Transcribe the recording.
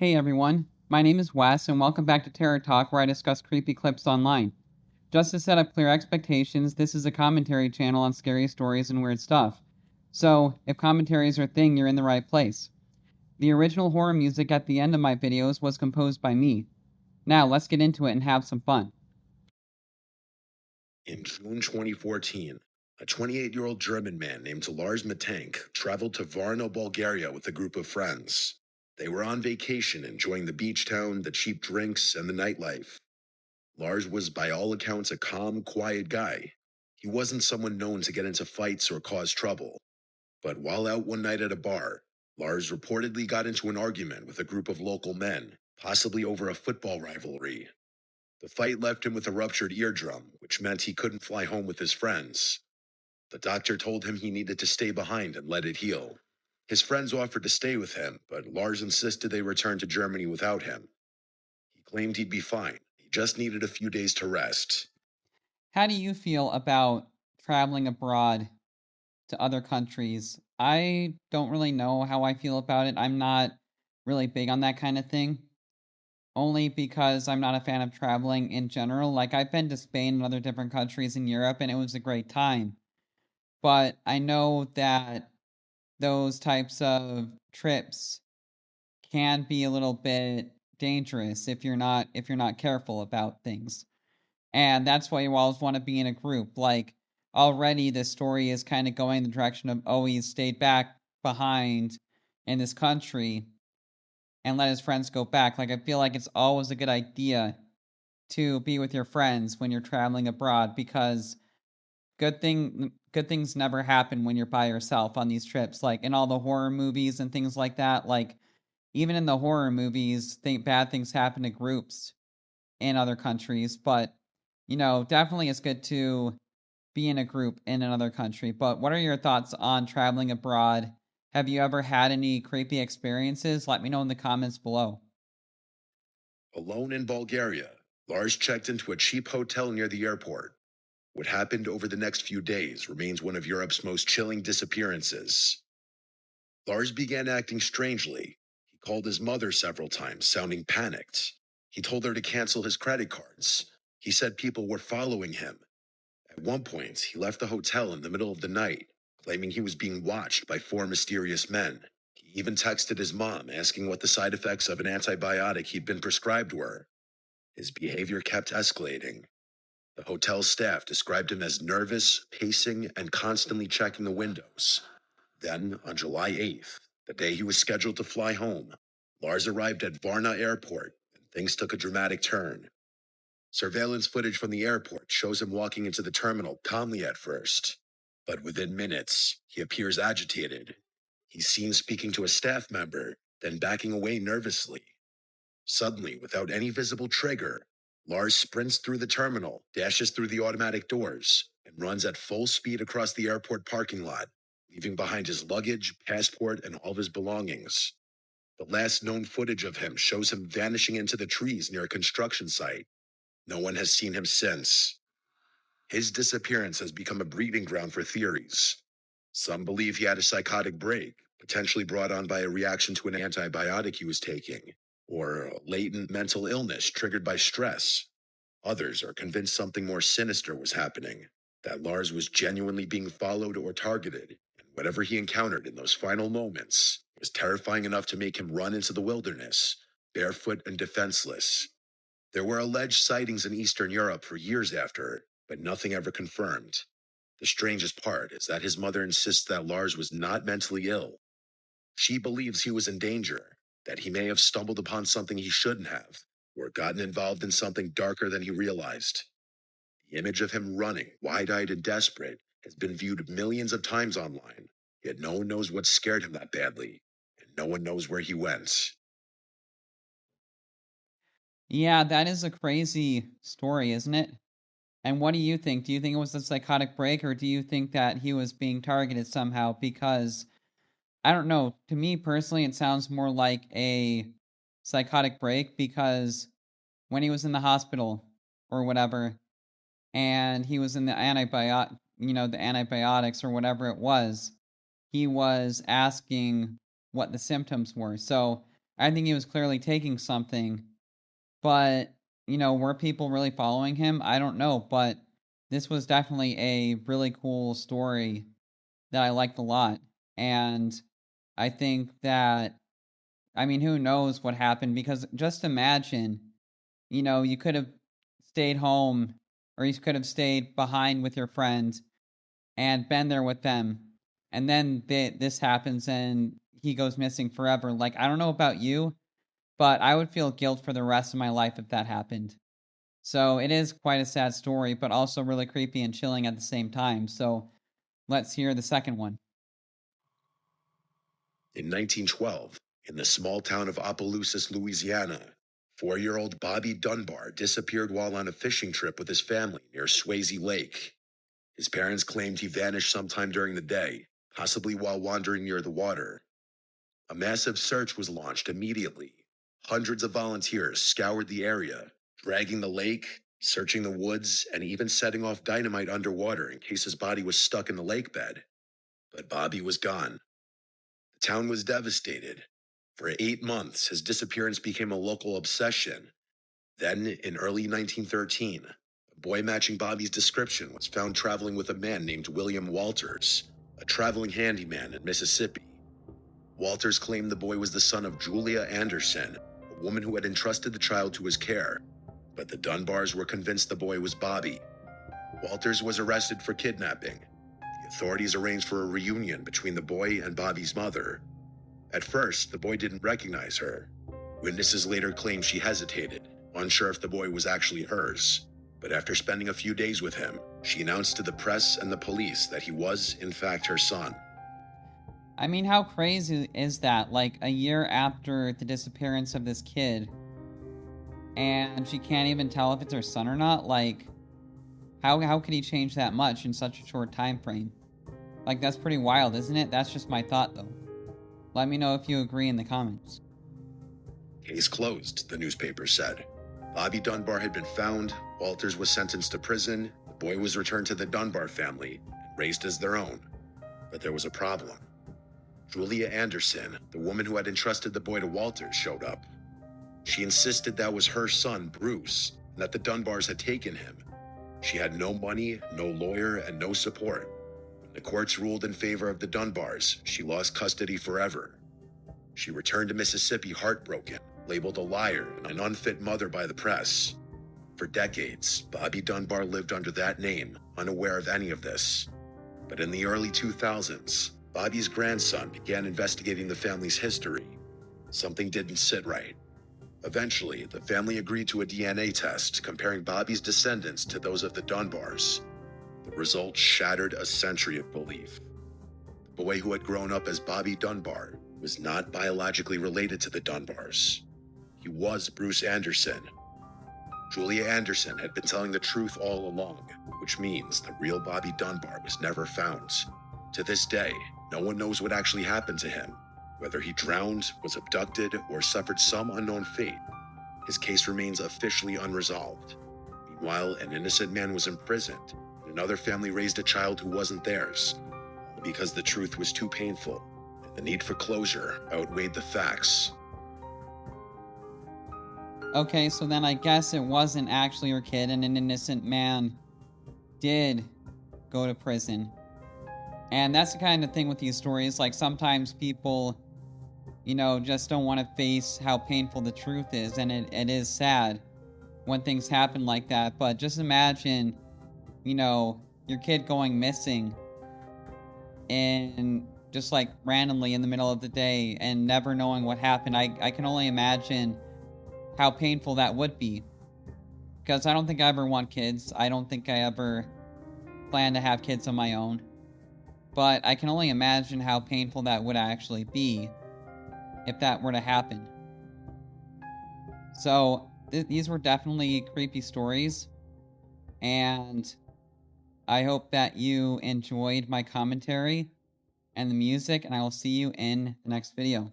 Hey everyone, my name is Wes, and welcome back to Terror Talk, where I discuss creepy clips online. Just to set up clear expectations, this is a commentary channel on scary stories and weird stuff. So, if commentaries are a thing, you're in the right place. The original horror music at the end of my videos was composed by me. Now, let's get into it and have some fun. In June 2014, a 28-year-old German man named Lars Matank traveled to Varna, Bulgaria with a group of friends. They were on vacation, enjoying the beach town, the cheap drinks, and the nightlife. Lars was, by all accounts, a calm, quiet guy. He wasn't someone known to get into fights or cause trouble. But while out one night at a bar, Lars reportedly got into an argument with a group of local men, possibly over a football rivalry. The fight left him with a ruptured eardrum, which meant he couldn't fly home with his friends. The doctor told him he needed to stay behind and let it heal. His friends offered to stay with him, but Lars insisted they return to Germany without him. He claimed he'd be fine. He just needed a few days to rest. How do you feel about traveling abroad to other countries? I don't really know how I feel about it. I'm not really big on that kind of thing. Only because I'm not a fan of traveling in general. Like, I've been to Spain and other different countries in Europe, and it was a great time. But I know that those types of trips can be a little bit dangerous if you're not careful about things. And that's why you always want to be in a group. Like, already this story is kind of going the direction of, oh, he stayed back behind in this country and let his friends go back. Like, I feel like it's always a good idea to be with your friends when you're traveling abroad, because good things never happen when you're by yourself on these trips. Like in all the horror movies and things like that, like even in the horror movies, bad things happen to groups in other countries. But definitely it's good to be in a group in another country. But what are your thoughts on traveling abroad? Have you ever had any creepy experiences? Let me know in the comments below. Alone in Bulgaria, Lars checked into a cheap hotel near the airport. What happened over the next few days remains one of Europe's most chilling disappearances. Lars began acting strangely. He called his mother several times, sounding panicked. He told her to cancel his credit cards. He said people were following him. At one point, he left the hotel in the middle of the night, claiming he was being watched by four mysterious men. He even texted his mom, asking what the side effects of an antibiotic he'd been prescribed were. His behavior kept escalating. The hotel staff described him as nervous, pacing, and constantly checking the windows. Then, on July 8th, the day he was scheduled to fly home, Lars arrived at Varna Airport, and things took a dramatic turn. Surveillance footage from the airport shows him walking into the terminal calmly at first, but within minutes, he appears agitated. He's seen speaking to a staff member, then backing away nervously. Suddenly, without any visible trigger, Lars sprints through the terminal, dashes through the automatic doors, and runs at full speed across the airport parking lot, leaving behind his luggage, passport, and all of his belongings. The last known footage of him shows him vanishing into the trees near a construction site. No one has seen him since. His disappearance has become a breeding ground for theories. Some believe he had a psychotic break, potentially brought on by a reaction to an antibiotic he was taking, or a latent mental illness triggered by stress. Others are convinced something more sinister was happening, that Lars was genuinely being followed or targeted, and whatever he encountered in those final moments was terrifying enough to make him run into the wilderness, barefoot and defenseless. There were alleged sightings in Eastern Europe for years after, but nothing ever confirmed. The strangest part is that his mother insists that Lars was not mentally ill. She believes he was in danger, that he may have stumbled upon something he shouldn't have, or gotten involved in something darker than he realized. The image of him running, wide-eyed and desperate, has been viewed millions of times online, yet no one knows what scared him that badly, and no one knows where he went. Yeah, that is a crazy story, isn't it? And what do you think? Do you think it was a psychotic break, or do you think that he was being targeted somehow? Because I don't know. To me personally, it sounds more like a psychotic break, because when he was in the hospital or whatever, and he was in the antibiotics or whatever it was, he was asking what the symptoms were. So I think he was clearly taking something, but, were people really following him? I don't know, but this was definitely a really cool story that I liked a lot. And I think that, I mean, who knows what happened? Because just imagine, you could have stayed home or you could have stayed behind with your friends and been there with them. And then this happens and he goes missing forever. Like, I don't know about you, but I would feel guilt for the rest of my life if that happened. So it is quite a sad story, but also really creepy and chilling at the same time. So let's hear the second one. In 1912, in the small town of Opelousas, Louisiana, 4-year-old Bobby Dunbar disappeared while on a fishing trip with his family near Swayze Lake. His parents claimed he vanished sometime during the day, possibly while wandering near the water. A massive search was launched immediately. Hundreds of volunteers scoured the area, dragging the lake, searching the woods, and even setting off dynamite underwater in case his body was stuck in the lake bed. But Bobby was gone. The town was devastated. For 8 months, his disappearance became a local obsession. Then, in early 1913, a boy matching Bobby's description was found traveling with a man named William Walters, a traveling handyman in Mississippi. Walters claimed the boy was the son of Julia Anderson, a woman who had entrusted the child to his care, but the Dunbars were convinced the boy was Bobby. Walters was arrested for kidnapping. The authorities arranged for a reunion between the boy and Bobby's mother. At first, the boy didn't recognize her. Witnesses later claimed she hesitated, unsure if the boy was actually hers. But after spending a few days with him, she announced to the press and the police that he was, in fact, her son. I mean, how crazy is that? Like a year after the disappearance of this kid, and she can't even tell if it's her son or not? Like, how could he change that much in such a short time frame? Like, that's pretty wild, isn't it? That's just my thought, though. Let me know if you agree in the comments. Case closed, the newspaper said. Bobby Dunbar had been found, Walters was sentenced to prison, the boy was returned to the Dunbar family and raised as their own. But there was a problem. Julia Anderson, the woman who had entrusted the boy to Walters, showed up. She insisted that was her son, Bruce, and that the Dunbars had taken him. She had no money, no lawyer, and no support. When the courts ruled in favor of the Dunbars, she lost custody forever. She returned to Mississippi heartbroken, labeled a liar and an unfit mother by the press. For decades, Bobby Dunbar lived under that name, unaware of any of this. But in the early 2000s, Bobby's grandson began investigating the family's history. Something didn't sit right. Eventually, the family agreed to a DNA test comparing Bobby's descendants to those of the Dunbars. The results shattered a century of belief. The boy who had grown up as Bobby Dunbar was not biologically related to the Dunbars. He was Bruce Anderson. Julia Anderson had been telling the truth all along, which means the real Bobby Dunbar was never found. To this day, no one knows what actually happened to him, whether he drowned, was abducted, or suffered some unknown fate. His case remains officially unresolved. Meanwhile, an innocent man was imprisoned, and another family raised a child who wasn't theirs, because the truth was too painful, and the need for closure outweighed the facts. Okay, so then I guess it wasn't actually her kid, and an innocent man did go to prison. And that's the kind of thing with these stories. Like, sometimes people, just don't want to face how painful the truth is. And it is sad when things happen like that. But just imagine, your kid going missing and just like randomly in the middle of the day and never knowing what happened. I can only imagine how painful that would be. Because I don't think I ever want kids. I don't think I ever plan to have kids on my own. But I can only imagine how painful that would actually be if that were to happen. So, these were definitely creepy stories. And I hope that you enjoyed my commentary and the music. And I will see you in the next video.